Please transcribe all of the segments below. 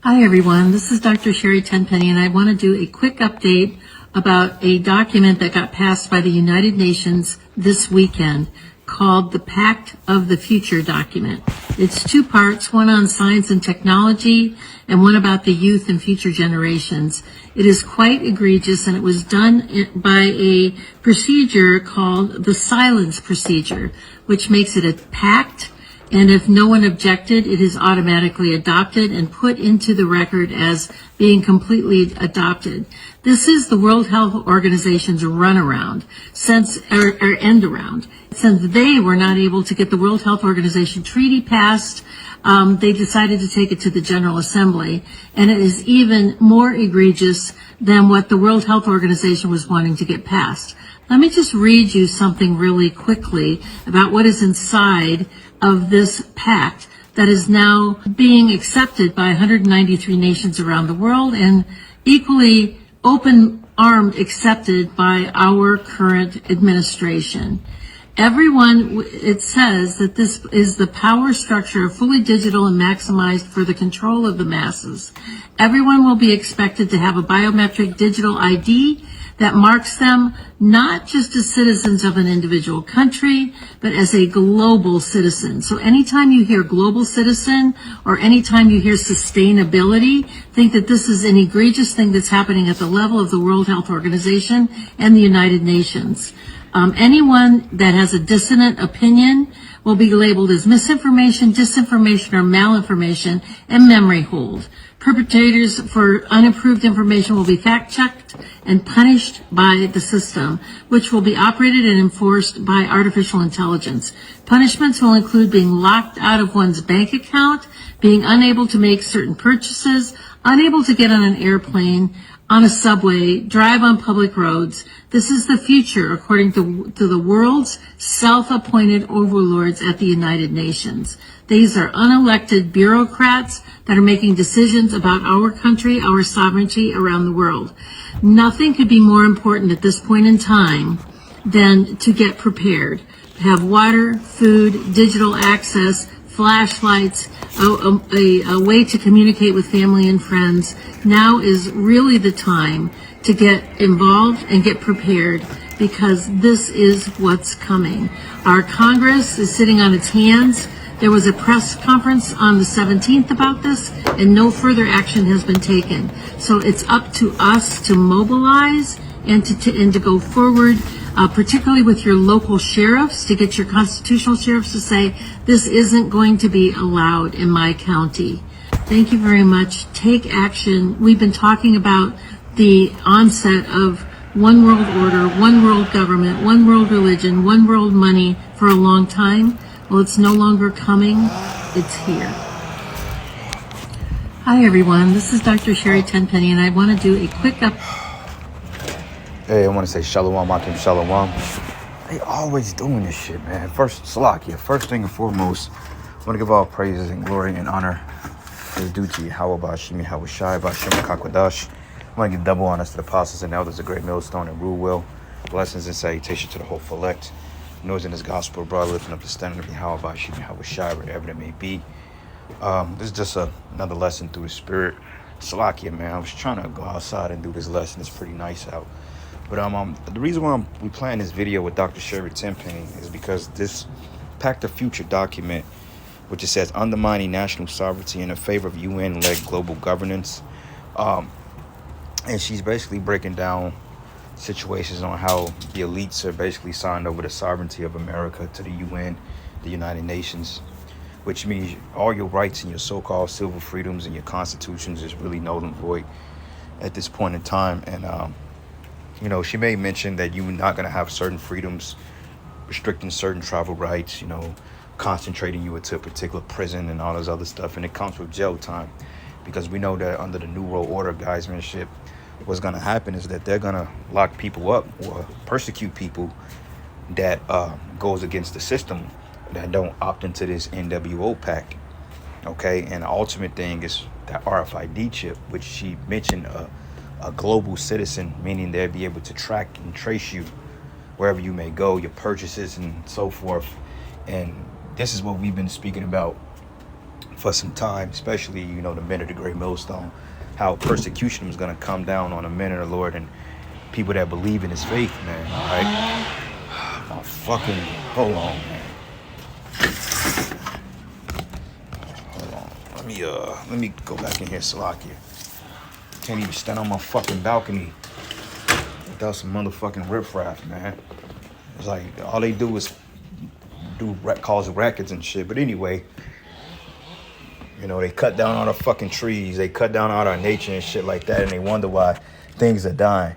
Hi everyone, this is Dr. Sherry Tenpenny, and I want to do a quick update about a document that got passed by the United Nations this weekend called the Pact of the Future document. It's two parts, one on science and technology and one about the youth and future generations. It is quite egregious, and it was done by a procedure called the silence procedure, which makes it a pact. And if no one objected, it is automatically adopted and put into the record as being completely adopted. This is the World Health Organization's runaround, or end around. Since they were not able to get the World Health Organization treaty passed, they decided to take it to the General Assembly. And it is even more egregious than what the World Health Organization was wanting to get passed. Let me just read you something really quickly about what is inside of this pact that is now being accepted by 193 nations around the world and equally open-armed accepted by our current administration. It says that this is the power structure, fully digital and maximized for the control of the masses. Everyone will be expected to have a biometric digital ID that marks them not just as citizens of an individual country, but as a global citizen. So anytime you hear global citizen or anytime you hear sustainability, think that this is an egregious thing that's happening at the level of the World Health Organization and the United Nations. Anyone that has a dissonant opinion will be labeled as misinformation, disinformation, or malinformation and memory hold. Perpetrators for unapproved information will be fact-checked and punished by the system, which will be operated and enforced by artificial intelligence. Punishments will include being locked out of one's bank account, being unable to make certain purchases, unable to get on an airplane, on a subway, drive on public roads. This is the future, according to the world's self-appointed overlords at the United Nations. These are unelected bureaucrats that are making decisions about our country, our sovereignty around the world. Nothing could be more important at this point in time than to get prepared. Have water, food, digital access, flashlights, a way to communicate with family and friends. Now is really the time to get involved and get prepared, because this is what's coming. Our Congress is sitting on its hands. There was a press conference on the 17th about this, and no further action has been taken. So it's up to us to mobilize and to go forward, particularly with your local sheriffs, to get your constitutional sheriffs to say, this isn't going to be allowed in my county. Thank you very much. Take action. We've been talking about the onset of one world order, one world government, one world religion, one world money for a long time. Well, it's no longer coming. It's here. Hi, everyone. This is Dr. Sherry Tenpenny, and I want to do a quick Hey, I want to say shalom, Akim shalom. They always doing this shit, man. First, Salachya. First thing and foremost, I want to give all praises and glory and honor is due to Yahweh Bashim, Yahweh Shai, Bashim Kakwadash. I want to give double honors to the apostles and elders, the great millstone and rule will. Blessings and salutation to the whole elect. Noise in this gospel, brother, lifting up the standard of Yahweh Bashim, Yahweh Shai, wherever it may be. This is just another lesson through the spirit. Salachya, man. I was trying to go outside and do this lesson. It's pretty nice out. But the reason why we playing this video with Dr. Sherry Tenpenny is because this Pact of Future document, which it says undermining national sovereignty in favor of UN-led global governance, and she's basically breaking down situations on how the elites are basically signed over the sovereignty of America to the UN, the United Nations, which means all your rights and your so-called civil freedoms and your constitutions is really null and void at this point in time. And you know, she may mention that you're not going to have certain freedoms, restricting certain travel rights, you know, concentrating you into a particular prison and all this other stuff. And it comes with jail time, because we know that under the New World Order guisemanship, what's going to happen is that they're going to lock people up or persecute people that goes against the system, that don't opt into this NWO pact. Okay. And the ultimate thing is that RFID chip, which she mentioned, a global citizen, meaning they'll be able to track and trace you wherever you may go, your purchases and so forth. And this is what we've been speaking about for some time, especially, the men of the great millstone, how persecution was going to come down on the men of the Lord and people that believe in his faith, man. All right. My fucking, hold on, man. Hold on. Let me go back in here, Salachya. Can't even stand on my fucking balcony without some motherfucking riffraff, man. It's like all they do is cause rackets and shit. But anyway, they cut down all the fucking trees. They cut down all our nature and shit like that, and they wonder why things are dying.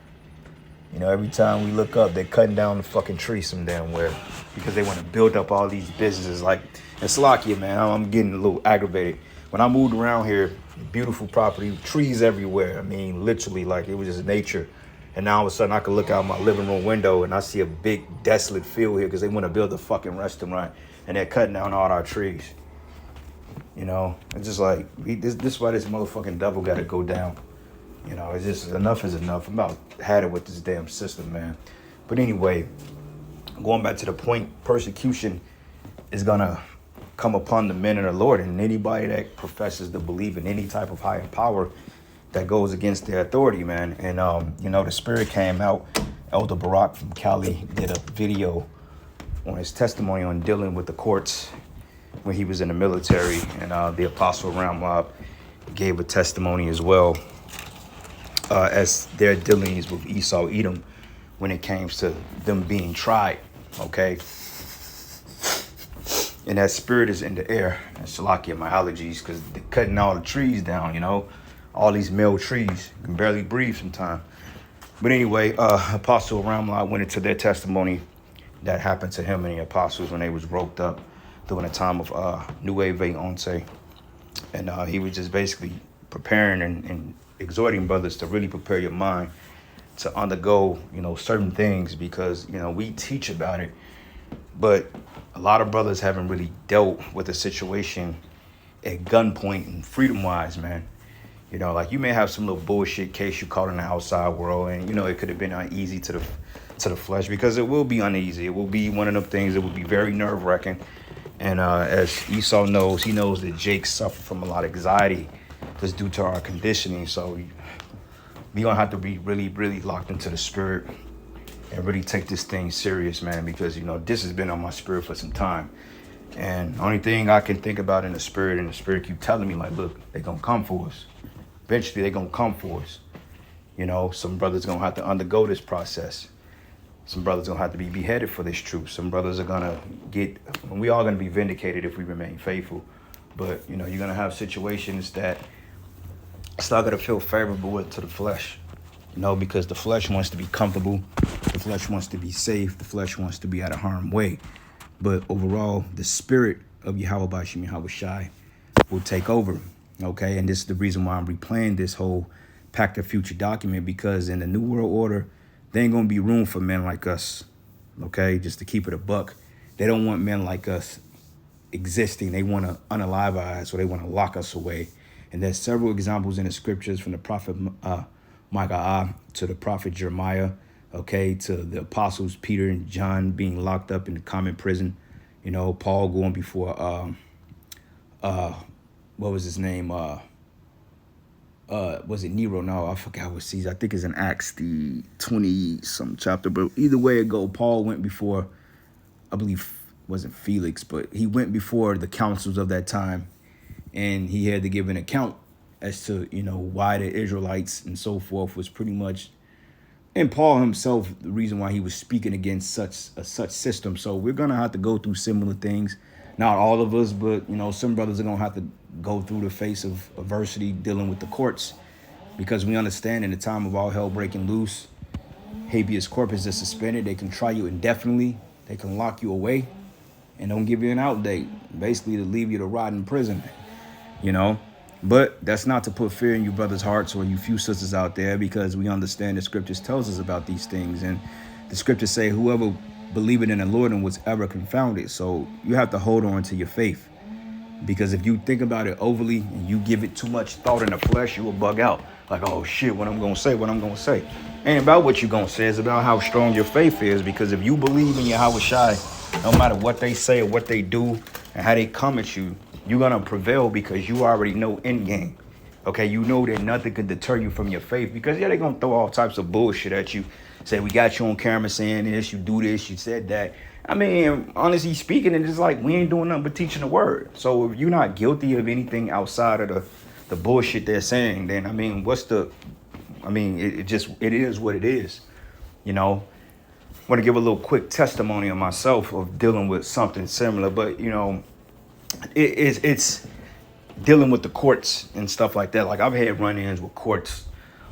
Every time we look up, they're cutting down the fucking tree some damn where because they want to build up all these businesses. Like, in Salachya, man, I'm getting a little aggravated. When I moved around here, beautiful property, trees everywhere. I mean, literally, like, it was just nature. And now all of a sudden I can look out my living room window and I see a big desolate field here because they want to build a fucking restaurant and they're cutting down all our trees. It's just like, this is why this motherfucking devil got to go down. It's just, enough is enough. I'm about had it with this damn system, man. But anyway, going back to the point, persecution is going to come upon the men of the Lord and anybody that professes to believe in any type of higher power that goes against their authority, man. And, the Spirit came out. Elder Barak from Cali did a video on his testimony on dealing with the courts when he was in the military. And the Apostle Ramlab gave a testimony as well as their dealings with Esau, Edom, when it came to them being tried, okay? And that spirit is in the air. And Salachya, my allergies, because they're cutting all the trees down, all these male trees. You can barely breathe sometimes. But anyway, Apostle Ramlai went into their testimony that happened to him and the apostles when they was roped up during a time of Nueve Once. And he was just basically preparing and exhorting brothers to really prepare your mind to undergo, certain things because, we teach about it. But a lot of brothers haven't really dealt with the situation at gunpoint and freedom-wise, man. Like you may have some little bullshit case you caught in the outside world, and it could have been uneasy to the flesh because it will be uneasy. It will be one of them things that will be very nerve-wracking. And as Esau knows, he knows that Jake suffered from a lot of anxiety just due to our conditioning. So we gonna have to be really, really locked into the spirit and really take this thing serious, man, because this has been on my spirit for some time. And the only thing I can think about in the spirit, and the spirit keep telling me, like, look, they're gonna come for us. Eventually they're gonna come for us. Some brothers gonna have to undergo this process. Some brothers gonna have to be beheaded for this truth. Some brothers are gonna we all gonna be vindicated if we remain faithful. But you're gonna have situations that it's not gonna feel favorable to the flesh. Because the flesh wants to be comfortable. The flesh wants to be safe. The flesh wants to be out of harm's way. But overall, the spirit of Yahweh Bashim Yahweh Shai will take over. Okay, and this is the reason why I'm replaying this whole Pact of Future document, because in the New World Order, there ain't gonna be room for men like us. Okay, just to keep it a buck. They don't want men like us existing. They want to unalive us, or they want to lock us away. And there's several examples in the scriptures from the prophet Micah to the prophet Jeremiah, okay, to the apostles Peter and John being locked up in the common prison. Paul going before what was his name? Was it Nero? No, I forgot what Caesar. I think it's in Acts, the 20-something chapter. But either way it go, Paul went before, I believe, wasn't Felix, but he went before the councils of that time, and he had to give an account as to, why the Israelites and so forth was pretty much, and Paul himself, the reason why he was speaking against such system. So we're going to have to go through similar things. Not all of us, but, some brothers are going to have to go through the face of adversity dealing with the courts, because we understand in the time of all hell breaking loose, habeas corpus is suspended. They can try you indefinitely. They can lock you away and don't give you an out date, basically to leave you to rot in prison, But that's not to put fear in you brothers' hearts or you few sisters out there, because we understand the scriptures tells us about these things. And the scriptures say whoever believeth in the Lord and was ever confounded. So you have to hold on to your faith, because if you think about it overly and you give it too much thought in the flesh, you will bug out. Like, oh shit, what I'm going to say. Ain't about what you're going to say. It's about how strong your faith is. Because if you believe in Yahweh Shai, no matter what they say or what they do and how they come at you, you're gonna prevail because you already know end game. Okay, you know that nothing can deter you from your faith because they're gonna throw all types of bullshit at you. Say we got you on camera saying this, you do this, you said that. I mean, honestly speaking, it's like we ain't doing nothing but teaching the word. So if you're not guilty of anything outside of the bullshit they're saying, then I mean, it is what it is, you know. I want to give a little quick testimony of myself of dealing with something similar, but you know, it's dealing with the courts and stuff like that. Like I've had run-ins with courts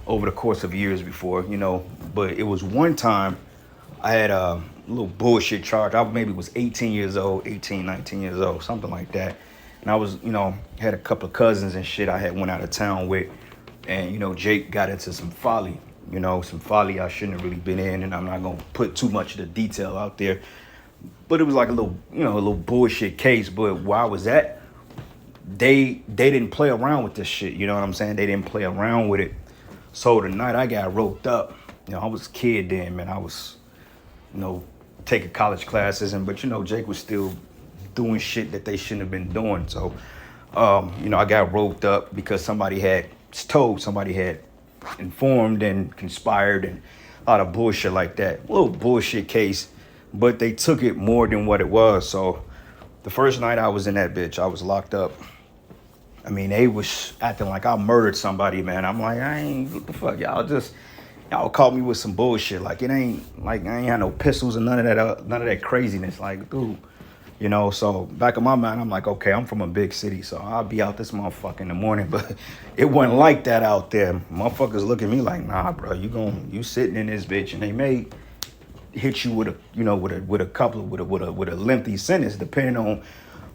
over the course of years before, you know, but it was one time I had a little bullshit charge. I maybe was 18 years old, 18, 19 years old, something like that. And I was, you know, had a couple of cousins and shit I had went out of town with. And, you know, Jake got into some folly, I shouldn't have really been in. And I'm not going to put too much of the detail out there. But it was like a little bullshit case. But where I was at, they didn't play around with this shit. You know what I'm saying? They didn't play around with it. So the night I got roped up, you know, I was a kid then, man. I was, you know, taking college classes. But, you know, Jake was still doing shit that they shouldn't have been doing. So, you know, I got roped up because somebody had informed and conspired and a lot of bullshit like that. A little bullshit case, but they took it more than what it was. So the first night I was in that bitch, I was locked up. I mean, they was acting like I murdered somebody, man. I'm like, what the fuck, y'all caught me with some bullshit. Like it ain't like I ain't had no pistols and none of that craziness. Like, dude, you know. So back in my mind, I'm like, okay, I'm from a big city, so I'll be out this motherfucker in the morning. But it wasn't like that out there. Motherfuckers look at me like, nah, bro, you sitting in this bitch, and they may hit you with a lengthy sentence depending on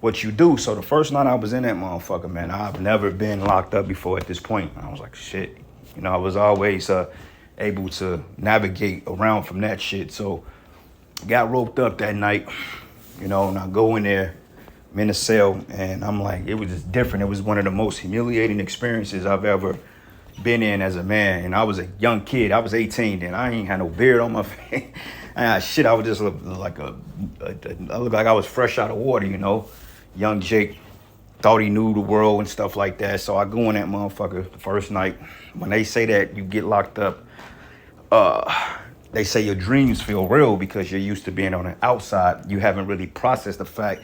what you do. So the first night I was in that motherfucker, man, I've never been locked up before at this point. I was like, shit, you know, I was always able to navigate around from that shit. So got roped up that night, you know, and I go in there, I'm in a cell, and I'm like, it was just different. It was one of the most humiliating experiences I've ever been in as a man. And I was a young kid. I was 18 then. I ain't had no beard on my face. Shit, I would just look like I looked like I was fresh out of water, you know. Young Jake thought he knew the world and stuff like that. So I go in that motherfucker the first night. When they say that you get locked up, they say your dreams feel real because you're used to being on the outside. You haven't really processed the fact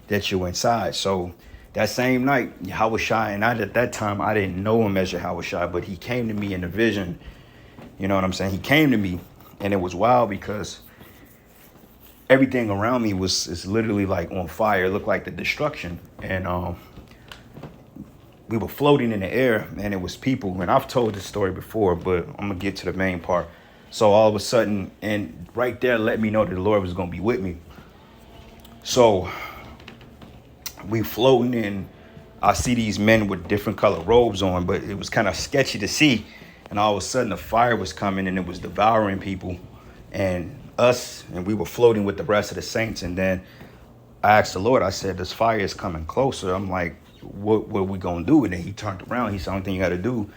that you're inside. So that same night, Yahushua, and at that time, I didn't know him as Yahushua, but he came to me in a vision. You know what I'm saying? He came to me, and it was wild because everything around me is literally like on fire. It looked like the destruction. And we were floating in the air, and it was people. And I've told this story before, but I'm going to get to the main part. So all of a sudden, and right there let me know that the Lord was going to be with me. So we floating in. I see these men with different color robes on, but it was kind of sketchy to see. And all of a sudden the fire was coming and it was devouring people and us, and we were floating with the rest of the saints. And then I asked the Lord, I said, this fire is coming closer. I'm like, what are we going to do? And then he turned around. He said, the only thing you got to do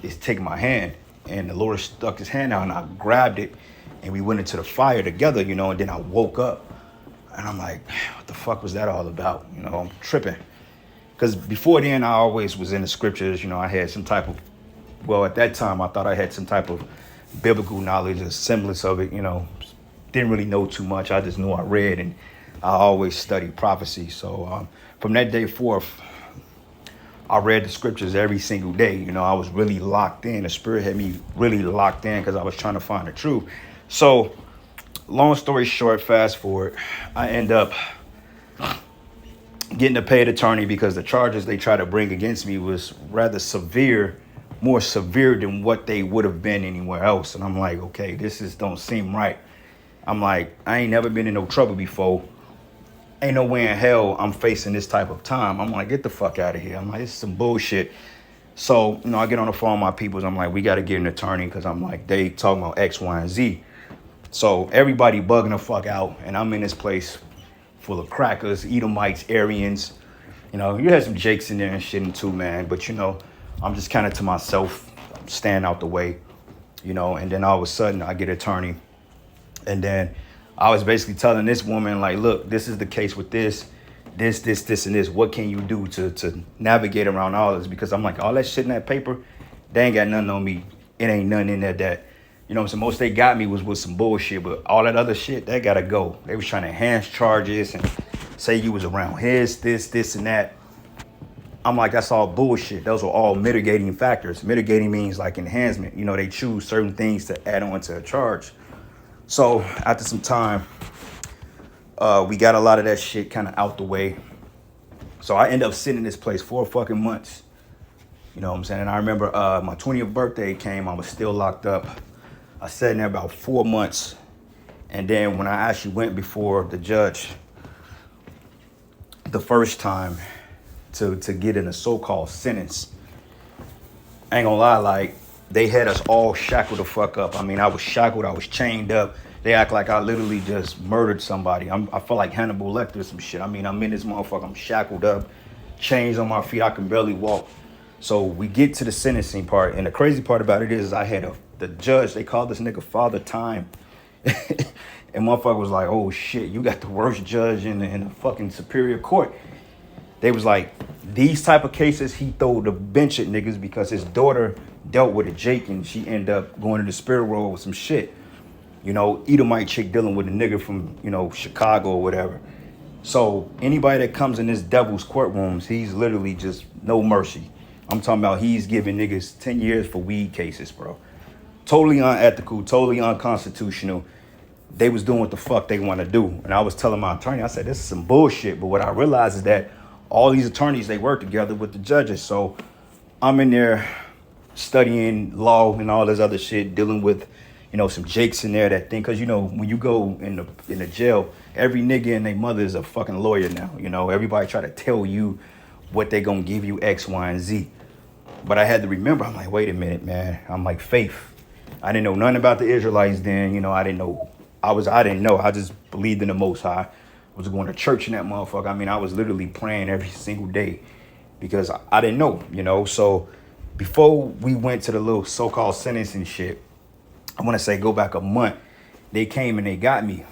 is take my hand. And the Lord stuck his hand out and I grabbed it and we went into the fire together, you know, and then I woke up and I'm like, what the fuck was that all about? You know, I'm tripping. Because before then, I always was in the scriptures. You know, I had some type of, well, at that time, I thought I had some type of biblical knowledge, a semblance of it, you know. Didn't really know too much. I just knew I read, and I always studied prophecy. So from that day forth, I read the scriptures every single day. You know, I was really locked in. The Spirit had me really locked in because I was trying to find the truth. So long story short, fast forward, I end up getting a paid attorney because the charges they tried to bring against me was rather severe, more severe than what they would have been anywhere else. And I'm like, okay, don't seem right. I'm like, I ain't never been in no trouble before. Ain't no way in hell I'm facing this type of time. I'm like, get the fuck out of here. I'm like, this is some bullshit. So, you know, I get on the phone with my peoples. I'm like, we got to get an attorney because I'm like, they talking about X, Y, and Z. So everybody bugging the fuck out. And I'm in this place full of crackers, Edomites, Aryans. You know, you had some Jakes in there and shit too, man. But, you know, I'm just kind of to myself, staying out the way, you know. And then all of a sudden I get an attorney. And then I was basically telling this woman, like, look, this is the case with this. this, and this. What can you do to navigate around all this? Because I'm like, all that shit in that paper, they ain't got nothing on me. It ain't nothing in there that, you know what I'm saying? Most they got me was with some bullshit, but all that other shit, that gotta go. They was trying to enhance charges and say you was around this, and that. I'm like, that's all bullshit. Those are all mitigating factors. Mitigating means like enhancement. You know, they choose certain things to add on to a charge. So after some time, we got a lot of that shit kind of out the way. So I ended up sitting in this place 4 fucking months. You know what I'm saying? And I remember my 20th birthday came, I was still locked up. I sat in there about 4 months. And then when I actually went before the judge the first time to get in a so-called sentence, I ain't gonna lie, like, they had us all shackled the fuck up. I mean, I was shackled, I was chained up. They act like I literally just murdered somebody. I feel like Hannibal Lecter or some shit. I mean, I'm in this motherfucker, I'm shackled up, chains on my feet, I can barely walk. So we get to the sentencing part, and the crazy part about it is I had the judge, they called this nigga Father Time. And motherfucker was like, oh shit, you got the worst judge in the fucking superior court. They was like, these type of cases, he throw the bench at niggas because his daughter dealt with a Jake and she ended up going to the spirit world with some shit. You know, Edomite chick dealing with a nigga from, you know, Chicago or whatever. So anybody that comes in this devil's courtrooms, he's literally just no mercy. I'm talking about he's giving niggas 10 years for weed cases, bro. Totally unethical, totally unconstitutional. They was doing what the fuck they want to do. And I was telling my attorney, I said, this is some bullshit. But what I realized is that all these attorneys, they work together with the judges. So I'm in there studying law and all this other shit, dealing with, you know, some jakes in there that think, because, you know, when you go in the jail, every nigga and their mother is a fucking lawyer now. You know, everybody try to tell you what they gonna give you X, Y, and Z. But I had to remember, I'm like, wait a minute, man. I'm like, faith. I didn't know nothing about the Israelites then. You know, I didn't know. I didn't know. I just believed in the Most High. I was going to church in that motherfucker. I mean, I was literally praying every single day because I didn't know, you know. So before we went to the little so-called sentencing shit, I want to say go back a month, they came and they got me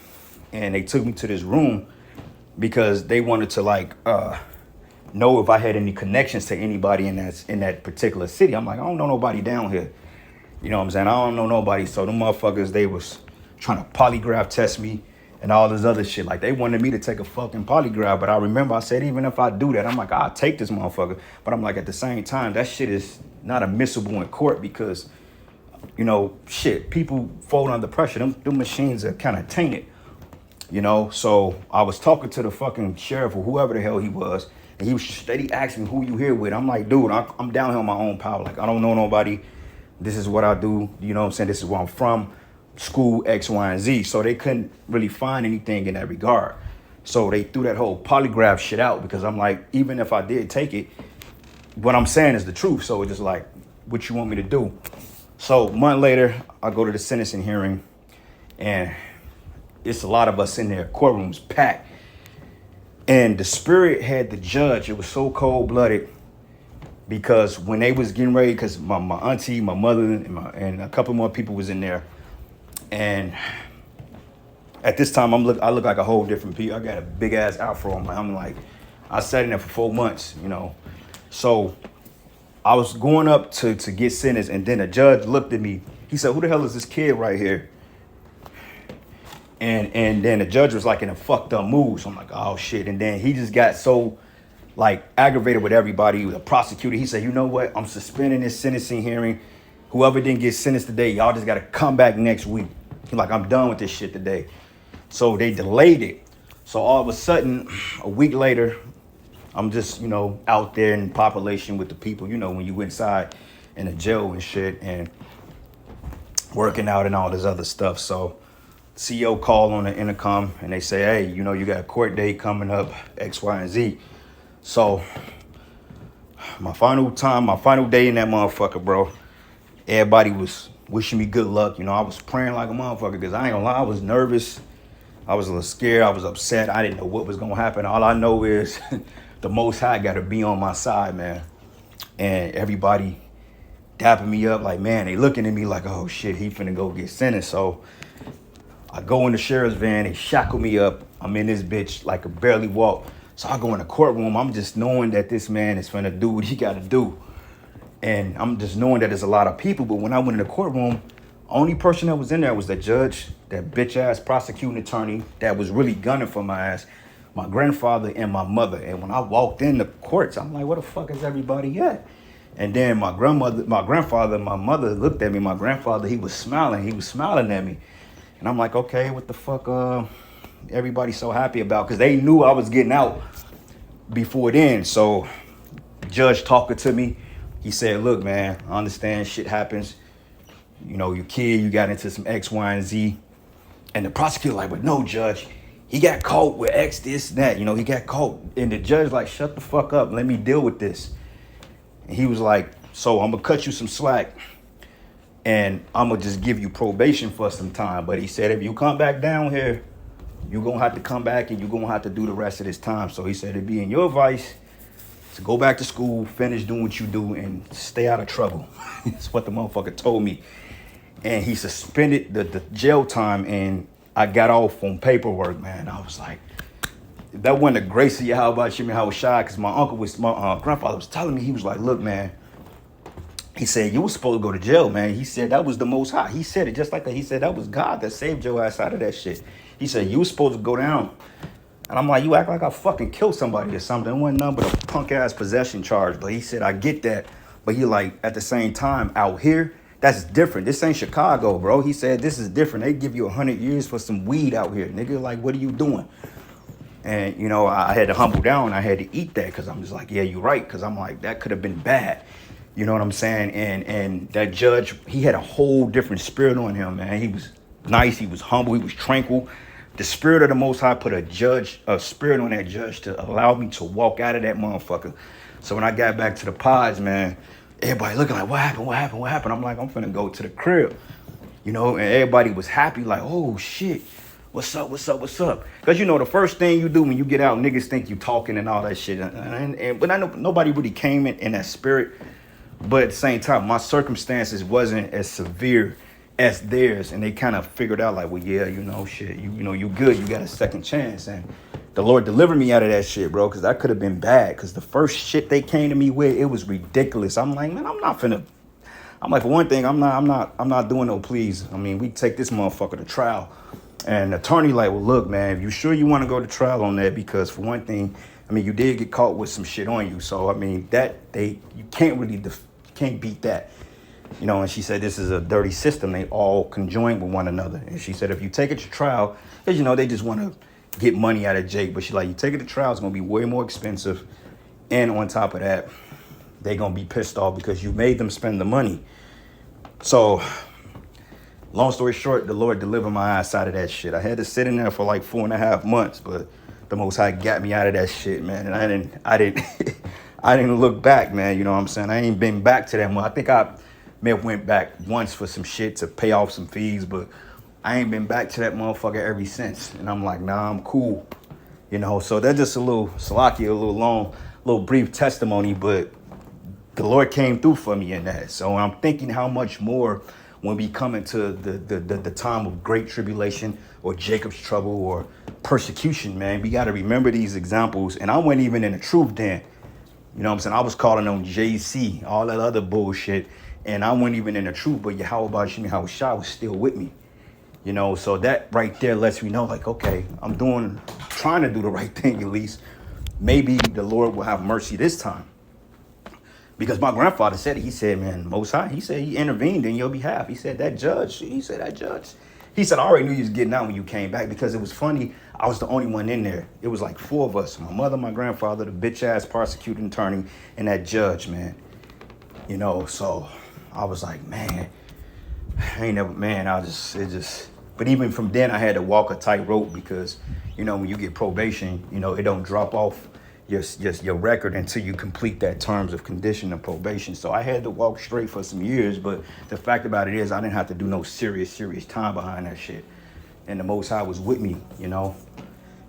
and they took me to this room because they wanted to like know if I had any connections to anybody in that particular city. I'm like, I don't know nobody down here. You know what I'm saying? I don't know nobody. So them motherfuckers, they was trying to polygraph test me and all this other shit. Like, they wanted me to take a fucking polygraph. But I remember I said, even if I do that, I'm like, I'll take this motherfucker. But I'm like, at the same time, that shit is not admissible in court because, you know, shit, people fold under pressure. Them machines are kind of tainted, you know? So I was talking to the fucking sheriff or whoever the hell he was, and he was steady asking me, who you here with? I'm like, dude, I'm down here on my own power. Like, I don't know nobody. This is what I do. You know what I'm saying? This is where I'm from. School X, Y, and Z. So they couldn't really find anything in that regard. So they threw that whole polygraph shit out because I'm like, even if I did take it, what I'm saying is the truth. So it's just like, what you want me to do? So a month later, I go to the sentencing hearing and it's a lot of us in there, courtrooms packed. And the spirit had the judge. It was so cold-blooded because when they was getting ready, because my auntie, my mother, and a couple more people was in there. And at this time, I look like a whole different people. I got a big ass afro on my. I'm like, I sat in there for 4 months, you know. So I was going up to get sentenced, and then a judge looked at me. He said, "Who the hell is this kid right here?" And then the judge was like in a fucked up mood. So I'm like, oh shit. And then he just got so like aggravated with everybody. He was a prosecutor. He said, you know what? I'm suspending this sentencing hearing. Whoever didn't get sentenced today, y'all just got to come back next week. He's like, I'm done with this shit today. So they delayed it. So all of a sudden, a week later, I'm just, you know, out there in population with the people, you know, when you inside in the jail and shit and working out and all this other stuff. So CEO called on the intercom and they say, hey, you know, you got a court date coming up, X, Y, and Z. So my final day in that motherfucker, bro, everybody was wishing me good luck. You know, I was praying like a motherfucker because I ain't gonna lie, I was nervous. I was a little scared. I was upset. I didn't know what was gonna happen. All I know is the Most High got to be on my side, man. And everybody dapping me up like, man, they looking at me like, oh shit, he finna go get sentenced. So I go in the sheriff's van, they shackle me up. I'm in this bitch like I barely walk. So I go in the courtroom. I'm just knowing that this man is finna do what he got to do. And I'm just knowing that there's a lot of people. But when I went in the courtroom, only person that was in there was the judge, that bitch ass prosecuting attorney that was really gunning for my ass, my grandfather and my mother. And when I walked in the courts, I'm like, where the fuck is everybody at? And then my grandfather, my mother looked at me. My grandfather, he was smiling. He was smiling at me. And I'm like, okay, what the fuck everybody's so happy about? Because they knew I was getting out before then. So judge talking to me, he said, look, man, I understand shit happens. You know, your kid, you got into some X, Y, and Z. And the prosecutor like, but no, judge, he got caught with X, this, and that. You know, he got caught. And the judge like, shut the fuck up. Let me deal with this. And he was like, so I'm going to cut you some slack. And I'm going to just give you probation for some time. But he said, if you come back down here, you're going to have to come back and you're going to have to do the rest of this time. So he said, it'd be in your advice to go back to school, finish doing what you do, and stay out of trouble. That's what the motherfucker told me. And he suspended the jail time, and I got off on paperwork, man. I was like, that wasn't the grace of Yahweh Shimmy how was shy, because my grandfather was telling me, he was like, look, man, he said, you were supposed to go to jail, man. He said, that was the Most High. He said it just like that. He said, that was God that saved your ass out of that shit. He said, you were supposed to go down. And I'm like, you act like I fucking killed somebody or something. It wasn't nothing but a punk ass possession charge. But he said, I get that. But he like, at the same time, out here, that's different. This ain't Chicago, bro. He said, this is different. They give you 100 years for some weed out here. Nigga, like, what are you doing? And, you know, I had to humble down. I had to eat that because I'm just like, yeah, you're right. Because I'm like, that could have been bad. You know what I'm saying? And that judge, he had a whole different spirit on him, man. He was nice. He was humble. He was tranquil. The spirit of the Most High put a spirit on that judge to allow me to walk out of that motherfucker. So when I got back to the pods, man, everybody looking like, what happened? I'm like, I'm finna go to the crib. You know, and everybody was happy, like, oh, shit. What's up? Because, you know, the first thing you do when you get out, niggas think you talking and all that shit. But I know nobody really came in that spirit. But at the same time, my circumstances wasn't as severe as theirs. And they kind of figured out like, well, yeah, you know, shit, you know, you good. You got a second chance. And the Lord delivered me out of that shit, bro, because that could have been bad. Because the first shit they came to me with, it was ridiculous. I'm like, man, I'm like, for one thing, I'm not doing no pleas. I mean, we take this motherfucker to trial. And the attorney like, well, look, man, if you sure you want to go to trial on that, because for one thing, I mean, you did get caught with some shit on you. So, I mean, you can't really, can't beat that. You know, and she said, this is a dirty system. They all conjoin with one another. And she said, if you take it to trial, because, you know, they just want to get money out of Jake. But she like, you take it to trial, it's going to be way more expensive. And on top of that, they're going to be pissed off because you made them spend the money. So, long story short, the Lord delivered my ass out of that shit. I had to sit in there for like 4.5 months, but the Most High got me out of that shit, man. And I didn't look back, man. You know what I'm saying? I ain't been back to that much. I think I may have went back once for some shit to pay off some fees, but I ain't been back to that motherfucker ever since. And I'm like, nah, I'm cool. You know, so that's just a little Salachya, a little long, little brief testimony, but the Lord came through for me in that. So I'm thinking how much more when we come into the time of great tribulation or Jacob's trouble or persecution, man. We got to remember these examples. And I wasn't even in the truth then. You know what I'm saying? I was calling on JC, all that other bullshit. And I wasn't even in the truth, but Yahweh Shimmy Hawashai was still with me. You know, so that right there lets me know, like, okay, I'm trying to do the right thing at least. Maybe the Lord will have mercy this time. Because my grandfather said it. He said, man, Most High, he said he intervened in your behalf. He said, that judge. He said, I already knew you was getting out when you came back, because it was funny. I was the only one in there. It was like 4 of us. My mother, my grandfather, the bitch-ass prosecuting attorney, and that judge, man. You know, so I was like, man, but even from then, I had to walk a tightrope because, you know, when you get probation, you know, it don't drop off your record until you complete that terms of condition of probation. So I had to walk straight for some years, but the fact about it is I didn't have to do no serious time behind that shit. And the Most High was with me, you know.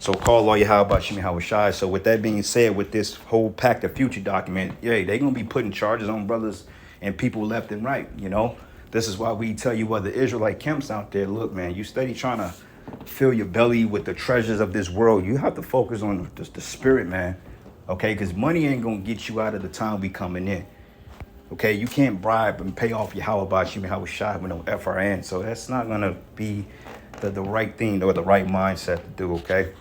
So call lawyer how about Shimmy Hawashai. So with that being said, with this whole Pact of Future document, yeah, they're gonna be putting charges on brothers and people left and right, you know. This is why we tell you other Israelite camps out there, look, man, you steady trying to fill your belly with the treasures of this world. You have to focus on the spirit, man. Okay, because money ain't gonna get you out of the time we coming in. Okay, you can't bribe and pay off your Hawabashim and Hawashai with no FRN. So that's not gonna be the right thing or the right mindset to do. Okay,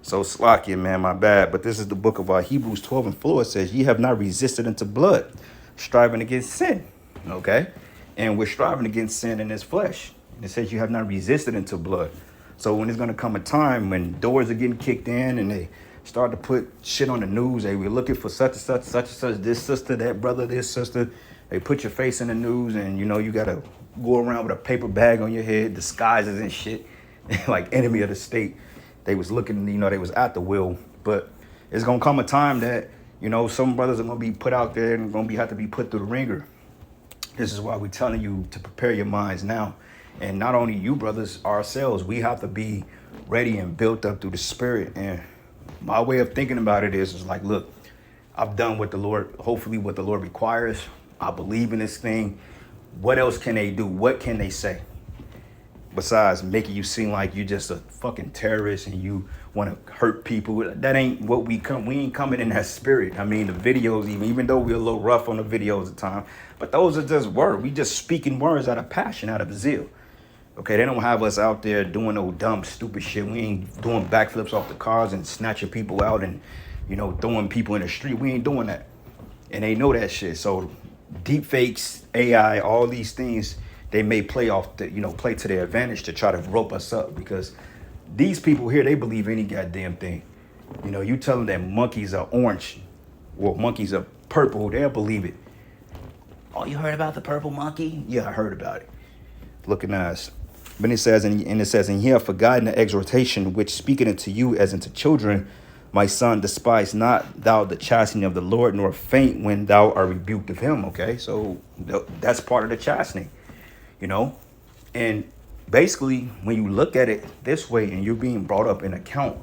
so Salachya, man, my bad. But this is the book of Hebrews 12 and 4. It says, "Ye have not resisted unto blood, striving against sin." Okay, and we're striving against sin in this flesh. And it says you have not resisted unto blood. So when there's gonna come a time when doors are getting kicked in and they start to put shit on the news, hey, we're looking for such and such, such and such, this sister, that brother, this sister. They put your face in the news and you know you gotta go around with a paper bag on your head, disguises and shit, like enemy of the state. They was looking, you know, they was at the wheel. But it's gonna come a time that, you know, some brothers are gonna be put out there and gonna have to be put through the ringer. This is why we're telling you to prepare your minds now. And not only you brothers, ourselves, we have to be ready and built up through the spirit. And my way of thinking about it is like, look, I've done what the Lord, hopefully what the Lord requires. I believe in this thing. What else can they do? What can they say? Besides making you seem like you're just a fucking terrorist and you want to hurt people. That ain't what we ain't coming in that spirit. I mean, the videos, even though we're a little rough on the videos at times, but those are just words. We just speaking words out of passion, out of zeal. Okay, they don't have us out there doing no dumb, stupid shit. We ain't doing backflips off the cars and snatching people out and, you know, throwing people in the street. We ain't doing that. And they know that shit. So deep fakes, AI, all these things, they may play to their advantage to try to rope us up, because these people here, they believe any goddamn thing. You know, you tell them that monkeys are orange or monkeys are purple, they'll believe it. Oh, you heard about the purple monkey? Yeah, I heard about it. Looking nice. But it says, and ye have forgotten the exhortation which speaketh unto you as unto children, my son, despise not thou the chastening of the Lord, nor faint when thou art rebuked of him. Okay, so that's part of the chastening, you know. And basically, when you look at it this way and you're being brought up in account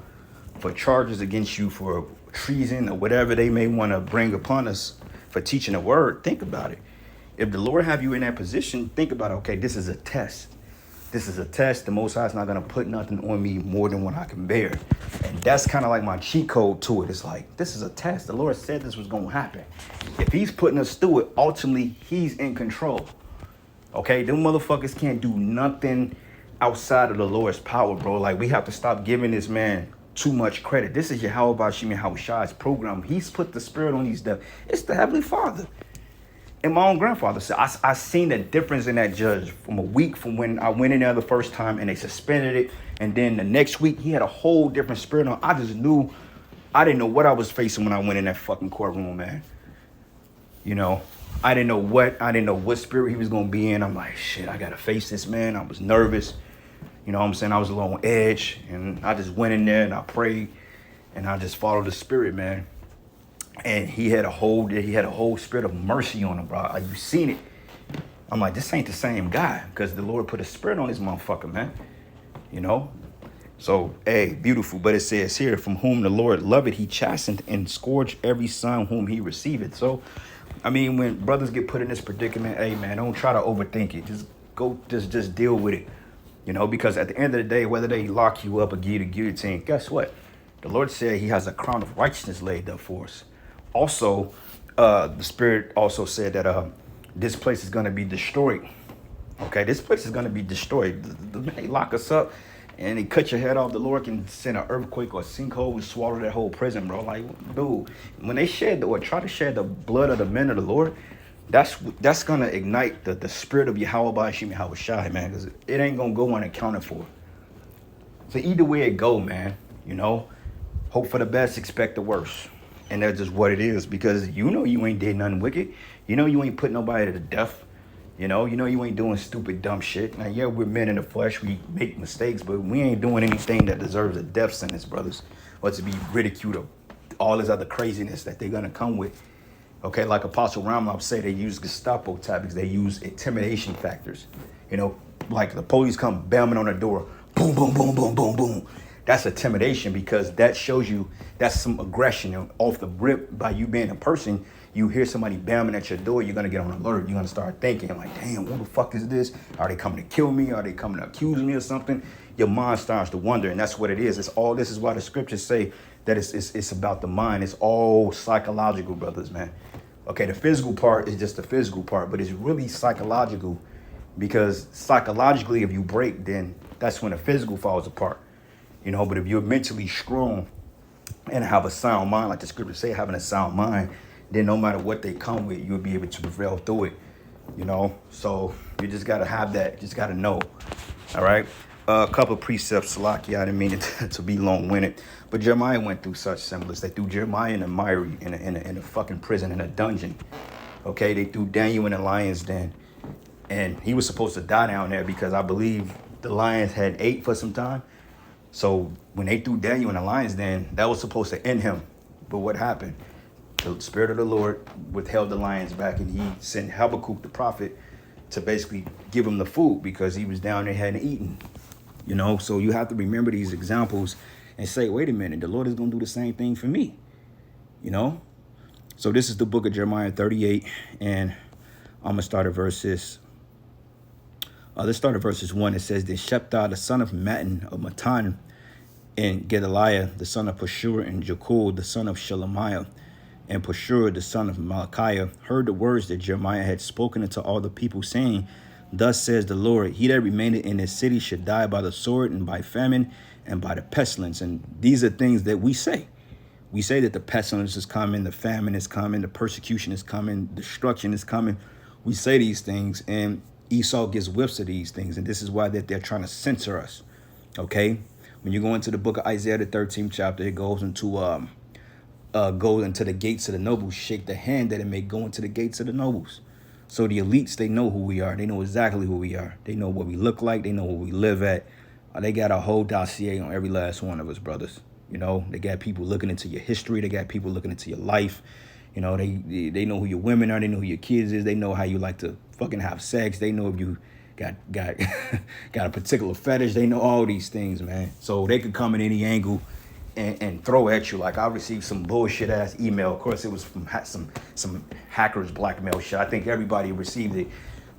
for charges against you for treason or whatever they may want to bring upon us for teaching the word, think about it. If the Lord have you in that position, think about it. Okay, this is a test. This is a test. The Most High is not going to put nothing on me more than what I can bear. And that's kind of like my cheat code to it. It's like, this is a test. The Lord said this was going to happen. If he's putting us through it, ultimately, he's in control. Okay, them motherfuckers can't do nothing outside of the Lord's power, bro. Like, we have to stop giving this man too much credit. This is Yahweh Bashim Hawashai's program. He's put the spirit on these devils. It's the Heavenly Father. And my own grandfather said, I seen the difference in that judge from a week from when I went in there the first time and they suspended it. And then the next week, he had a whole different spirit on. I just knew, I didn't know what I was facing when I went in that fucking courtroom, man. You know, I didn't know what spirit he was going to be in. I'm like, shit, I got to face this, man. I was nervous. You know what I'm saying? I was a little on edge. And I just went in there and I prayed. And I just followed the spirit, man. And he had a whole spirit of mercy on him, bro. You seen it? I'm like, this ain't the same guy, because the Lord put a spirit on this motherfucker, man. You know? So, hey, beautiful. But it says here, from whom the Lord loveth, he chastened and scourged every son whom he receiveth. So, I mean, when brothers get put in this predicament, hey, man, don't try to overthink it. Just deal with it. You know, because at the end of the day, whether they lock you up or give you the guillotine, guess what? The Lord said he has a crown of righteousness laid up for us. Also, the Spirit also said that this place is going to be destroyed. Okay, this place is going to be destroyed. They lock us up and they cut your head off. The Lord can send an earthquake or a sinkhole and swallow that whole prison, bro. Like, dude, when they try to shed the blood of the men of the Lord, that's going to ignite the spirit of Yahweh Bashim Hawashai, man, because it ain't going to go unaccounted for. So either way it go, man, you know, hope for the best, expect the worst. And that's just what it is, because you know you ain't did nothing wicked. You know you ain't put nobody to death. You know you ain't doing stupid, dumb shit. Now, yeah, we're men in the flesh. We make mistakes, but we ain't doing anything that deserves a death sentence, brothers. Or to be ridiculed or all this other craziness that they're going to come with. Okay, like Apostle Ramlov say, they use Gestapo tactics. They use intimidation factors. You know, like the police come banging on the door. Boom, boom, boom, boom, boom, boom. That's intimidation, because that shows you that's some aggression off the rip. By you being a person, you hear somebody banging at your door, you're going to get on alert. You're going to start thinking like, damn, what the fuck is this? Are they coming to kill me? Are they coming to accuse me of something? your mind starts to wonder, and that's what it is. It's all, this is why the scriptures say that it's about the mind. It's all psychological, brothers, man. Okay, the physical part is just the physical part, but it's really psychological, because psychologically, if you break, then that's when the physical falls apart. You know, but if you're mentally strong and have a sound mind, like the scriptures say, having a sound mind, then no matter what they come with, you'll be able to prevail through it. You know, so you just gotta have that. Just gotta know. All right. A couple of precepts, Salachya. I didn't mean it to be long-winded, but Jeremiah went through such semblance. They threw Jeremiah in a miry, in a fucking prison, in a dungeon. Okay, they threw Daniel in a lion's den, and he was supposed to die down there because I believe the lions had ate for some time. So when they threw Daniel in the lion's den, that was supposed to end him. But what happened? The Spirit of the Lord withheld the lions back, and he sent Habakkuk the prophet to basically give him the food because he was down there hadn't eaten. You know, so you have to remember these examples and say, wait a minute, the Lord is going to do the same thing for me. You know? So this is the book of Jeremiah 38, and I'm going to start at verses. Let's start at verses 1. It says, Then Shephtah, the son of Mattan of Matan, and Gedaliah, the son of Pashur, and Jakul, the son of Shelemiah, and Pashur, the son of Malachiah, heard the words that Jeremiah had spoken unto all the people, saying, Thus says the Lord, he that remaineth in this city should die by the sword and by famine and by the pestilence. And these are things that we say. We say that the pestilence is coming, the famine is coming, the persecution is coming, destruction is coming. We say these things, and Esau gets whiffs of these things, and this is why that they're trying to censor us. Okay? When you go into the book of Isaiah, the 13th chapter, it goes into go into the gates of the nobles, shake the hand that it may go into the gates of the nobles. So the elites, they know who we are. They know exactly who we are. They know what we look like. They know where we live at. They got a whole dossier on every last one of us, brothers. You know, they got people looking into your history. They got people looking into your life. You know, they know who your women are. They know who your kids is. They know how you like to fucking have sex. They know if you got got a particular fetish. They know all these things, man. So they could come in any angle and throw at you. Like I received some bullshit ass email. Of course, it was from some hackers blackmail shit. I think everybody received it,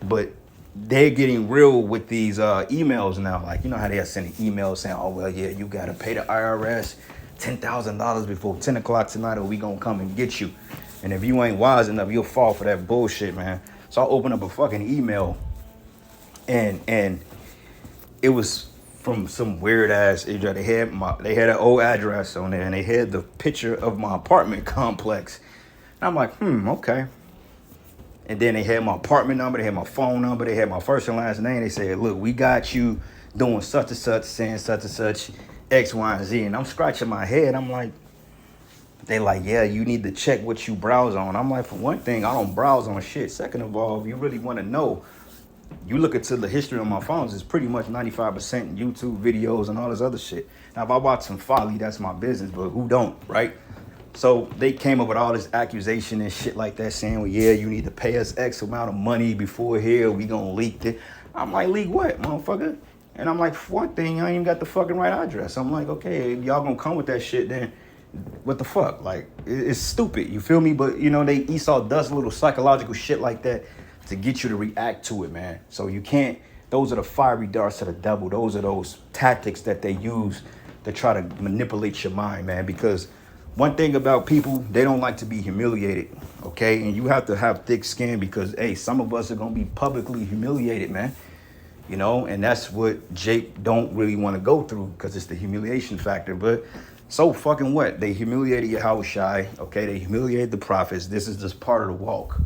but they're getting real with these emails now. Like, you know how they are sending emails saying, oh, well, yeah, you got to pay the IRS $10,000 before 10 o'clock tonight or we going to come and get you. And if you ain't wise enough, you'll fall for that bullshit, man. So I opened up a fucking email and it was from some weird ass. They had an old address on there and they had the picture of my apartment complex. And I'm like, okay. And then they had my apartment number, they had my phone number, they had my first and last name. They said, look, we got you doing such and such, saying such and such, X, Y, and Z. And I'm scratching my head. I'm like, they like, yeah, you need to check what you browse on. I'm like, for one thing, I don't browse on shit. Second of all, if you really want to know, you look into the history of my phones, it's pretty much 95% YouTube videos and all this other shit. Now, if I watch some folly, that's my business, but who don't, right? So they came up with all this accusation and shit like that, saying, well, yeah, you need to pay us X amount of money before here, we gonna leak it. I'm like, leak what, motherfucker? And I'm like, for one thing, I ain't even got the fucking right address. I'm like, okay, if y'all gonna come with that shit, then what the fuck? Like, it's stupid, you feel me? But, you know, Esau does a little psychological shit like that to get you to react to it, man. So you can't, those are the fiery darts of the devil. Those are those tactics that they use to try to manipulate your mind, man, because one thing about people, they don't like to be humiliated, okay? And you have to have thick skin because, hey, some of us are going to be publicly humiliated, man. You know, and that's what Jake don't really want to go through because it's the humiliation factor. But so fucking what? They humiliated Yahushai, okay? They humiliated the prophets. This is just part of the walk,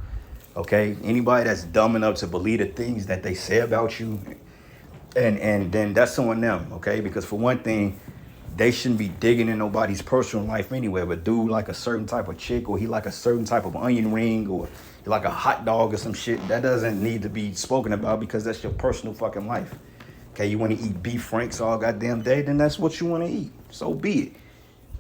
okay? Anybody that's dumb enough to believe the things that they say about you, and then that's on them, okay? Because for one thing, they shouldn't be digging in nobody's personal life anyway. But dude like a certain type of chick, or he like a certain type of onion ring, or he like a hot dog or some shit, that doesn't need to be spoken about because that's your personal fucking life. Okay, you want to eat beef franks all goddamn day, then that's what you want to eat. So be it.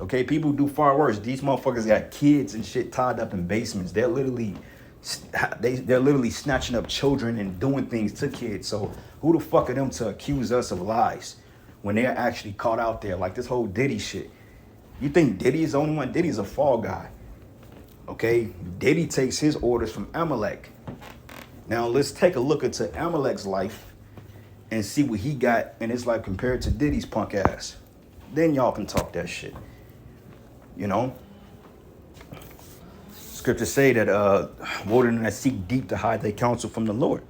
Okay, people do far worse. These motherfuckers got kids and shit tied up in basements. They're literally snatching up children and doing things to kids. So who the fuck are them to accuse us of lies when they're actually caught out there? Like this whole Diddy shit. You think Diddy is the only one? Diddy's a fall guy. Okay? Diddy takes his orders from Amalek. Now let's take a look into Amalek's life and see what he got in his life compared to Diddy's punk ass. Then y'all can talk that shit. You know? Scriptures say that woe to them that seek deep to hide their counsel from the Lord.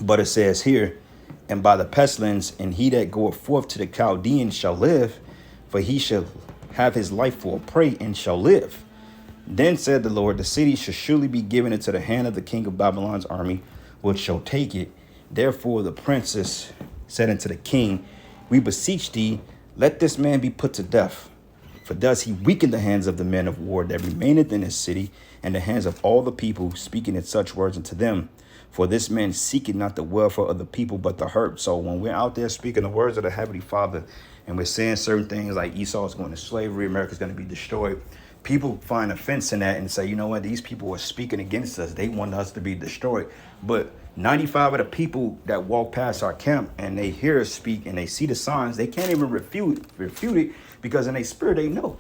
But it says here, and by the pestilence, and he that goeth forth to the Chaldeans shall live, for he shall have his life for a prey and shall live. Then said the Lord, the city shall surely be given into the hand of the king of Babylon's army, which shall take it. Therefore the princess said unto the king, we beseech thee, let this man be put to death. For thus he weakened the hands of the men of war that remaineth in his city, and the hands of all the people, speaking in such words unto them. For this man seeketh not the welfare of the people, but the hurt. So when we're out there speaking the words of the Heavenly Father, and we're saying certain things like Esau is going to slavery, America's going to be destroyed, people find offense in that and say, you know what, these people are speaking against us. They want us to be destroyed. But 95 of the people that walk past our camp and they hear us speak and they see the signs, they can't even refute it because in their spirit they know.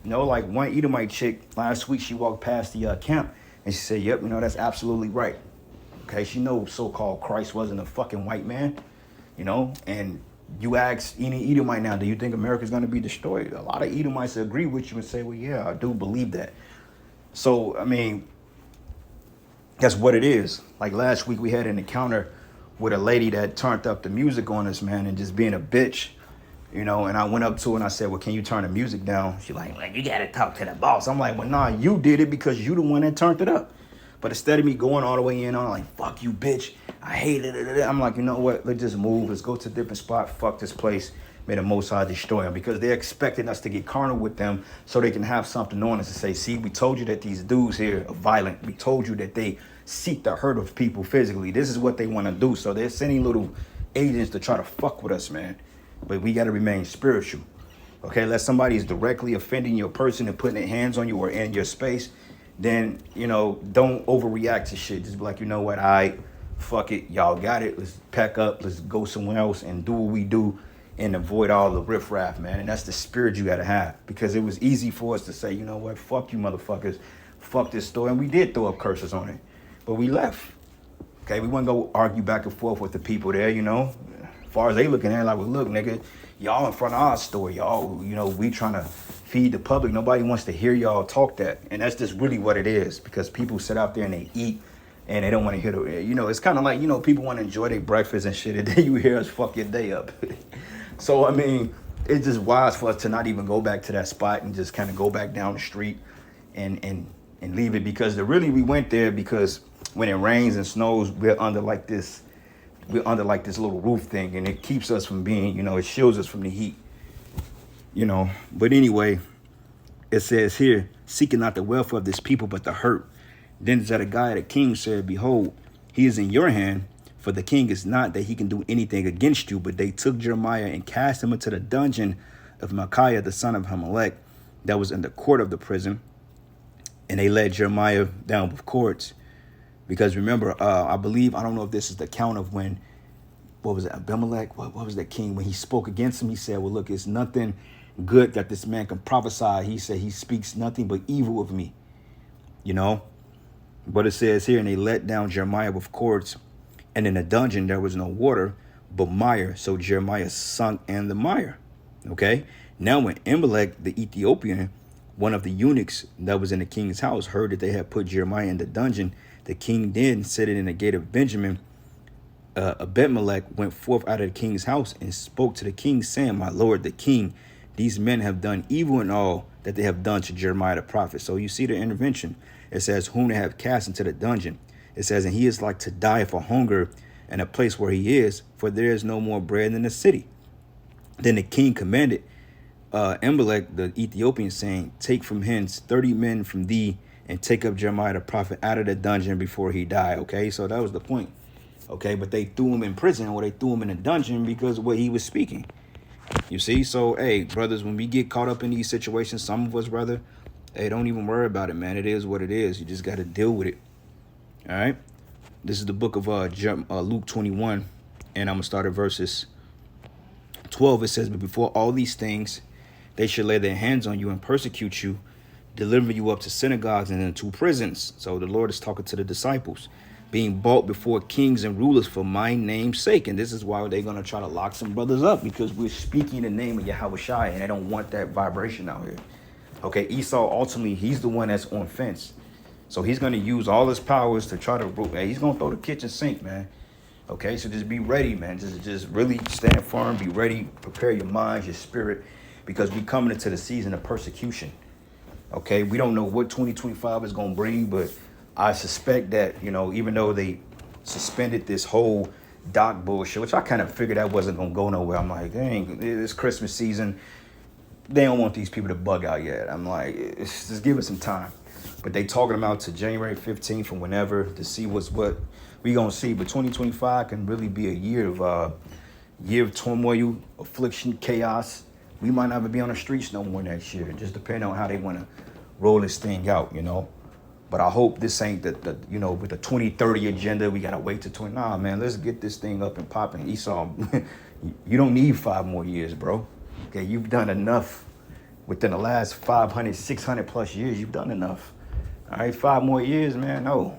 You know, like one Edomite chick last week, she walked past the camp and she said, yep, you know, that's absolutely right. Okay, she knows so-called Christ wasn't a fucking white man, you know, and you ask any Edomite now, do you think America's going to be destroyed? A lot of Edomites agree with you and say, well, yeah, I do believe that. So, I mean, that's what it is. Like last week we had an encounter with a lady that turned up the music on us, man, and just being a bitch, you know, and I went up to her and I said, well, can you turn the music down? She's like, you got to talk to the boss. I'm like, well, nah, you did it because you the one that turned it up. But instead of me going all the way in on like, fuck you, bitch, I hate it. I'm like, you know what? Let's just move. Let's go to a different spot. Fuck this place. May the Most High destroy them. Because they're expecting us to get carnal with them so they can have something on us to say, see, we told you that these dudes here are violent. We told you that they seek the hurt of people physically. This is what they want to do. So they're sending little agents to try to fuck with us, man. But we got to remain spiritual. Okay, unless somebody is directly offending your person and putting their hands on you or in your space, then, you know, don't overreact to shit. Just be like, you know what, fuck it, y'all got it. Let's pack up, let's go somewhere else and do what we do and avoid all the riffraff, man. And that's the spirit you gotta have. Because it was easy for us to say, you know what, fuck you motherfuckers, fuck this store. And we did throw up curses on it, but we left. Okay, we wouldn't go argue back and forth with the people there, you know. As far as they looking at it, like, well, look, nigga, y'all in front of our store, y'all, you know, we trying to feed the public. Nobody wants to hear y'all talk that. And that's just really what it is, because people sit out there and they eat and they don't want to hear the, you know, it's kind of like, you know, people want to enjoy their breakfast and shit, and then you hear us fuck your day up. So, I mean, it's just wise for us to not even go back to that spot and just kind of go back down the street and leave it, because we went there because when it rains and snows, we're under like this little roof thing, and it keeps us from being, you know, it shields us from the heat, you know. But anyway, it says here, seeking not the welfare of this people, but the hurt. Then Zedekiah the king said, behold, he is in your hand, for the king is not that he can do anything against you. But they took Jeremiah and cast him into the dungeon of Micaiah, the son of Hamelech, that was in the court of the prison. And they led Jeremiah down with cords. Because remember, I don't know if this is the account of when, what was it, Abimelech? What was that king? When he spoke against him, he said, well, look, it's nothing good that this man can prophesy. He said he speaks nothing but evil of me, you know. But it says here, and they let down Jeremiah with cords, and in the dungeon there was no water, but mire. So Jeremiah sunk in the mire. Okay. Now when Abimelech, the Ethiopian, one of the eunuchs that was in the king's house, heard that they had put Jeremiah in the dungeon, the king then, sitting in the gate of Benjamin, Abimelech went forth out of the king's house and spoke to the king, saying, my lord, the king, these men have done evil in all that they have done to Jeremiah the prophet. So you see the intervention. It says, whom they have cast into the dungeon. It says, and he is like to die for hunger in a place where he is, for there is no more bread in the city. Then the king commanded Abimelech, the Ethiopian, saying, take from hence 30 men from thee, and take up Jeremiah the prophet out of the dungeon before he die. Okay, so that was the point. Okay, but they threw him in prison, or they threw him in a dungeon because of what he was speaking. You see, so, hey, brothers, when we get caught up in these situations, some of us, brother, hey, don't even worry about it, man. It is what it is. You just got to deal with it. All right. This is the book of Luke 21, and I'm going to start at verses 12. It says, but before all these things, they should lay their hands on you and persecute you, deliver you up to synagogues and into prisons. So the Lord is talking to the disciples. being brought before kings and rulers for my name's sake. And this is why they're going to try to lock some brothers up, because we're speaking the name of Yahweh Shai, and they don't want that vibration out here. Okay, Esau, ultimately, he's the one that's on fence. So he's going to use all his powers to try to rule. Hey, he's going to throw the kitchen sink, man. Okay, so just be ready, man. Just really stand firm, be ready, prepare your mind, your spirit, because we're coming into the season of persecution. Okay, we don't know what 2025 is going to bring, but I suspect that, you know, even though they suspended this whole doc bullshit, which I kind of figured that wasn't going to go nowhere. I'm like, dang, it's Christmas season. They don't want these people to bug out yet. I'm like, just give it some time. But they talking about to January 15th from whenever to see what we going to see. But 2025 can really be a year of turmoil, affliction, chaos. We might not even be on the streets no more next year. Just depending on how they want to roll this thing out, you know. But I hope this ain't the you know, with the 2030 agenda, we got to wait to 20. Nah, man, let's get this thing up and popping. Esau, you don't need 5 more years, bro. Okay, you've done enough within the last 500, 600 plus years. You've done enough. All right, 5 more years, man. No,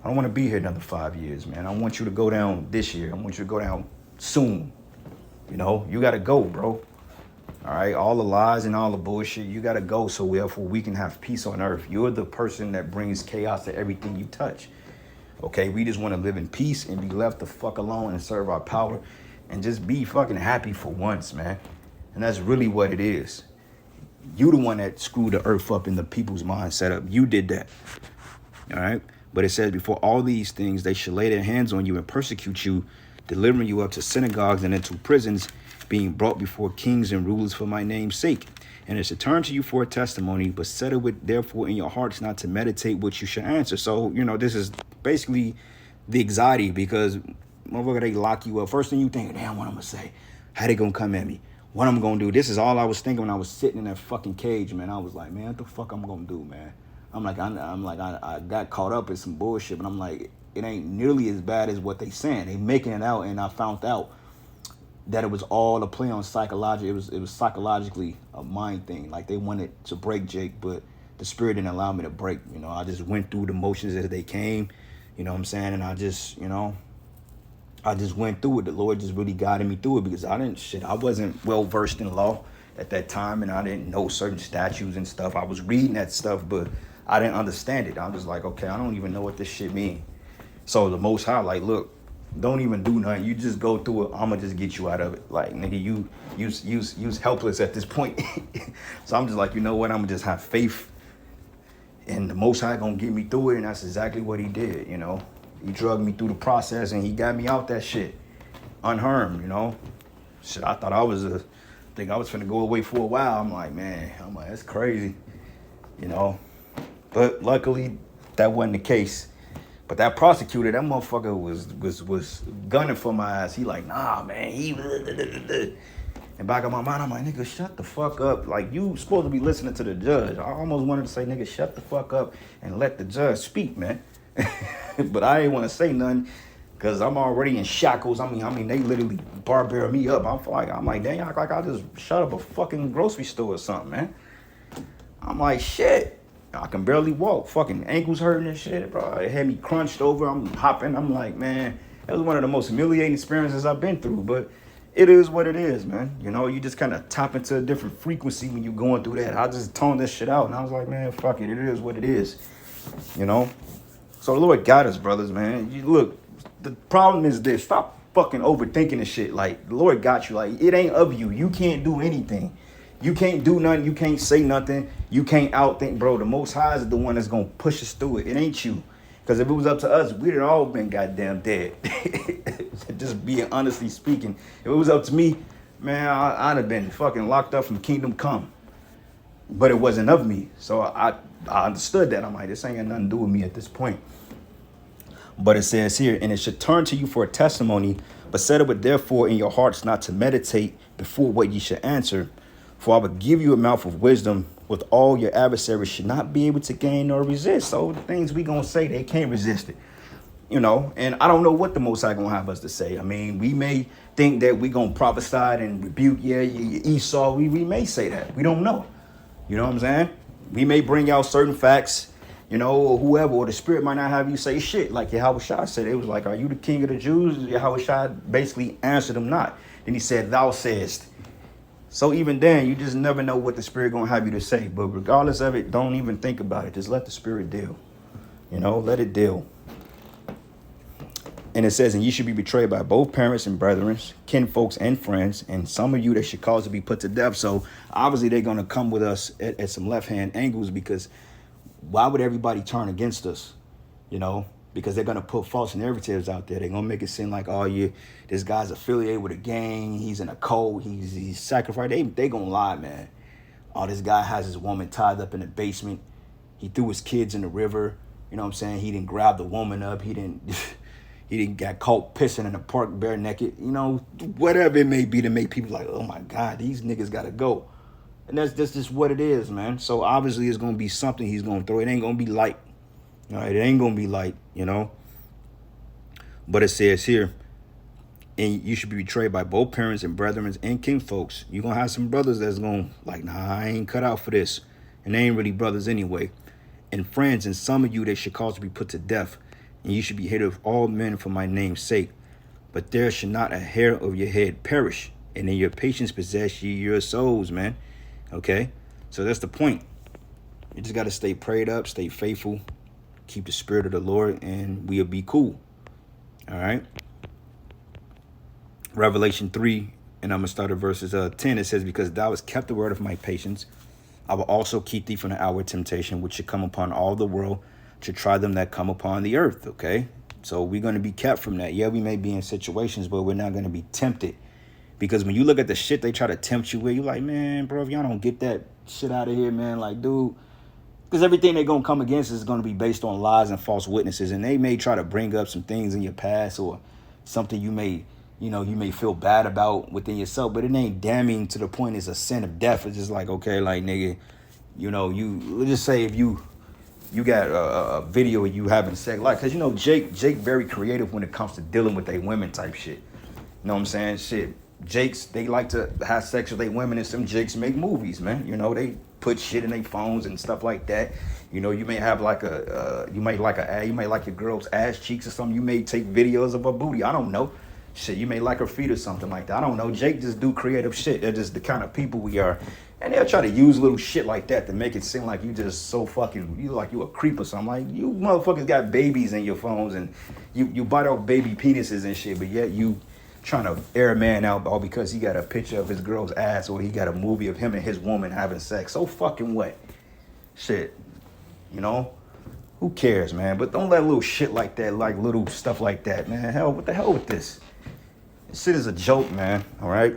I don't want to be here another 5 years, man. I want you to go down this year. I want you to go down soon. You know, you got to go, bro. All right, all the lies and all the bullshit, you got to go so therefore we can have peace on earth. You're the person that brings chaos to everything you touch. Okay, we just want to live in peace and be left the fuck alone and serve our power and just be fucking happy for once, man. And that's really what it is. You the one that screwed the earth up in the people's mind setup. You did that. All right. But it says before all these things, they shall lay their hands on you and persecute you, delivering you up to synagogues and into prisons, being brought before kings and rulers for my name's sake. And it shall turn to you for a testimony, but settle it therefore in your hearts not to meditate what you shall answer. So, you know, this is basically the anxiety, because motherfucker, they lock you up. First thing you think, damn, what I'm going to say? How they going to come at me? What I'm going to do? This is all I was thinking when I was sitting in that fucking cage, man. I was like, man, what the fuck I'm going to do, man? I got caught up in some bullshit, but I'm like, it ain't nearly as bad as what they saying. They making it out, and I found out that it was all a play on psychology. It was psychologically a mind thing. Like they wanted to break Jake, but the spirit didn't allow me to break. You know, I just went through the motions as they came. You know what I'm saying? And I just, you know, I just went through it. The Lord just really guided me through it, because I wasn't well versed in law at that time, and I didn't know certain statutes and stuff. I was reading that stuff, but I didn't understand it. I was like, okay, I don't even know what this shit mean. So the Most High, like, look, don't even do nothing. You just go through it. I'ma just get you out of it. Like, nigga, you helpless at this point. So I'm just like, you know what? I'ma just have faith, and the Most High gonna get me through it, and that's exactly what he did. You know, he drugged me through the process, and he got me out that shit unharmed. You know, shit. I thought I was finna go away for a while. I'm like, that's crazy. You know, but luckily that wasn't the case. But that prosecutor, that motherfucker was gunning for my ass. He like, nah, man, And back in my mind, I'm like, nigga, shut the fuck up. Like, you supposed to be listening to the judge. I almost wanted to say, nigga, shut the fuck up and let the judge speak, man. But I ain't want to say nothing, because I'm already in shackles. I mean, they literally barbarian me up. I'm like, dang, I act like I just shut up a fucking grocery store or something, man. I'm like, shit. I can barely walk. Fucking ankles hurting and shit, bro. It had me crunched over. I'm hopping. I'm like, man, that was one of the most humiliating experiences I've been through. But it is what it is, man. You know, you just kind of tap into a different frequency when you're going through that. I just toned this shit out, and I was like, man, fuck it. It is what it is, you know? So the Lord got us, brothers, man. Look, the problem is this. Stop fucking overthinking this shit. Like, the Lord got you. Like, it ain't of you. You can't do anything. You can't do nothing. You can't say nothing. You can't outthink, bro. The Most High is the one that's going to push us through it. It ain't you. Because if it was up to us, we'd have all been goddamn dead. Just being honestly speaking. If it was up to me, man, I'd have been fucking locked up from Kingdom Come. But it wasn't of me. So I understood that. I'm like, this ain't got nothing to do with me at this point. But it says here, and it should turn to you for a testimony, but settle it therefore in your hearts not to meditate before what ye should answer. For I will give you a mouth of wisdom, with all your adversaries should not be able to gain nor resist. So the things we gonna say, they can't resist it. You know, and I don't know what the Most High gonna have us to say. I mean, we may think that we gonna prophesy and rebuke, Esau. We may say that. We don't know. You know what I'm saying? We may bring out certain facts, you know, or whoever, or the spirit might not have you say shit. Like Yahweh Shai said, it was like, are you the king of the Jews? Yahweh Shai basically answered him not. Then he said, thou sayest. So even then, you just never know what the spirit gonna have you to say. But regardless of it, don't even think about it. Just let the spirit deal. You know, let it deal. And it says, and ye should be betrayed by both parents and brethren, kinfolks and friends, and some of you that should cause to be put to death. So obviously they're gonna come with us at some left-hand angles, because why would everybody turn against us? You know, because they're gonna put false narratives out there. They're gonna make it seem like, oh yeah, this guy's affiliated with a gang, he's in a cult, he's sacrificed. They gonna lie, man. Oh, this guy has his woman tied up in the basement. He threw his kids in the river. You know what I'm saying? He didn't grab the woman up. He didn't got caught pissing in the park bare naked. You know, whatever it may be to make people like, oh my God, these niggas gotta go. And that's just what it is, man. So obviously it's gonna be something he's gonna throw. It ain't gonna be light. All right, it ain't gonna be light, you know. But it says here, and you should be betrayed by both parents and brethren and kinfolks. You're gonna have some brothers that's gonna like, nah, I ain't cut out for this. And they ain't really brothers anyway. And friends, and some of you that should cause to be put to death. And you should be hated of all men for my name's sake. But there should not a hair of your head perish. And in your patience possess ye your souls, man. Okay? So that's the point. You just got to stay prayed up, stay faithful, keep the spirit of the Lord, and we'll be cool. All right? Revelation 3, and I'm going to start at verses 10. It says, because thou hast kept the word of my patience, I will also keep thee from the hour of temptation, which should come upon all the world, to try them that come upon the earth. Okay, so we're going to be kept from that. Yeah, we may be in situations, but we're not going to be tempted, because when you look at the shit they try to tempt you with, you're like, man, bro, if y'all don't get that shit out of here, man, like, dude, because everything they're going to come against is going to be based on lies and false witnesses, and they may try to bring up some things in your past or something you may feel bad about within yourself, but it ain't damning to the point it's a sin of death. It's just like, okay, like, nigga, you know, let's just say if you got a video of you having sex, like, because, you know, Jake very creative when it comes to dealing with they women type shit. You know what I'm saying? Shit, Jakes, they like to have sex with they women, and some Jakes make movies, man. You know, they put shit in their phones and stuff like that. You know, you may have like you might like your girl's ass cheeks or something. You may take videos of her booty. I don't know. Shit, you may like her feet or something like that. I don't know. Jake just do creative shit. They're just the kind of people we are. And they'll try to use little shit like that to make it seem like you just so fucking, you like you a creep or something. Like, you motherfuckers got babies in your phones, and you bite off baby penises and shit, but yet you trying to air a man out all because he got a picture of his girl's ass, or he got a movie of him and his woman having sex. So fucking what? Shit. You know? Who cares, man? But don't let little shit like that, like little stuff like that, man. Hell, what the hell with this? This shit is a joke, man. All right?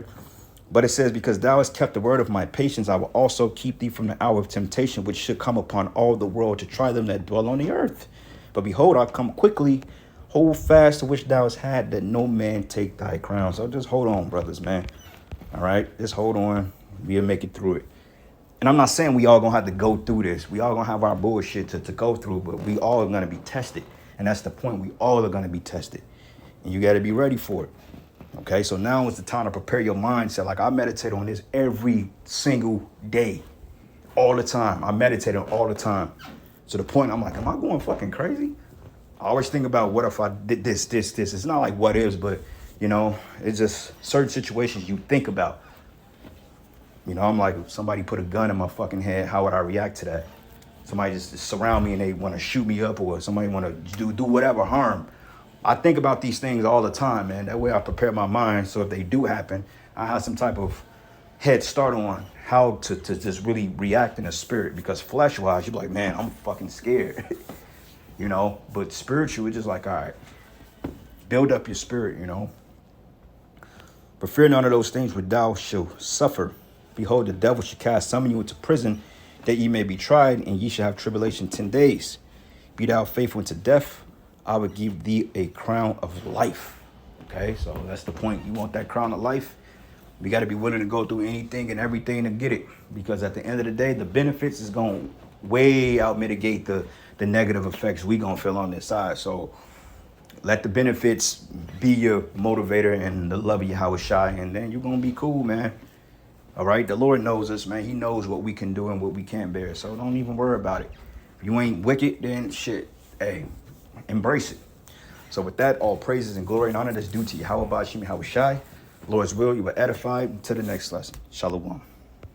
But it says, because thou hast kept the word of my patience, I will also keep thee from the hour of temptation, which should come upon all the world, to try them that dwell on the earth. But behold, I come quickly. Hold fast to which thou hast had, that no man take thy crown. So just hold on, brothers, man. All right? Just hold on. We'll make it through it. And I'm not saying we all going to have to go through this. We all going to have our bullshit to go through, but we all are going to be tested. And that's the point. We all are going to be tested. And you got to be ready for it. Okay, so now is the time to prepare your mindset. Like, I meditate on this every single day, all the time. I meditate on all the time. To the point I'm like, am I going fucking crazy? I always think about, what if I did this. It's not like what ifs, but, you know, it's just certain situations you think about. You know, I'm like, if somebody put a gun in my fucking head, how would I react to that? Somebody just surround me and they want to shoot me up, or somebody want to do whatever harm. I think about these things all the time, man. That way I prepare my mind, so if they do happen, I have some type of head start on how to just really react in the spirit. Because flesh-wise, you're like, man, I'm fucking scared. You know? But spiritual, it's just like, all right, build up your spirit, you know? But fear none of those things which thou shalt suffer. Behold, the devil shall cast some of you into prison, that ye may be tried, and ye shall have tribulation 10 days. Be thou faithful unto death, I would give thee a crown of life. Okay, so that's the point. You want that crown of life? We got to be willing to go through anything and everything to get it. Because at the end of the day, the benefits is going to way out mitigate the negative effects we going to feel on this side. So let the benefits be your motivator and the love of Yahweh Shai, and then you're going to be cool, man. All right, the Lord knows us, man. He knows what we can do and what we can't bear. So don't even worry about it. If you ain't wicked, then shit, hey, embrace it. So with that, all praises and glory and honor that's due to you. How about Shimi Hawashai? Lord's will, you were edified. To the next lesson. Shalom.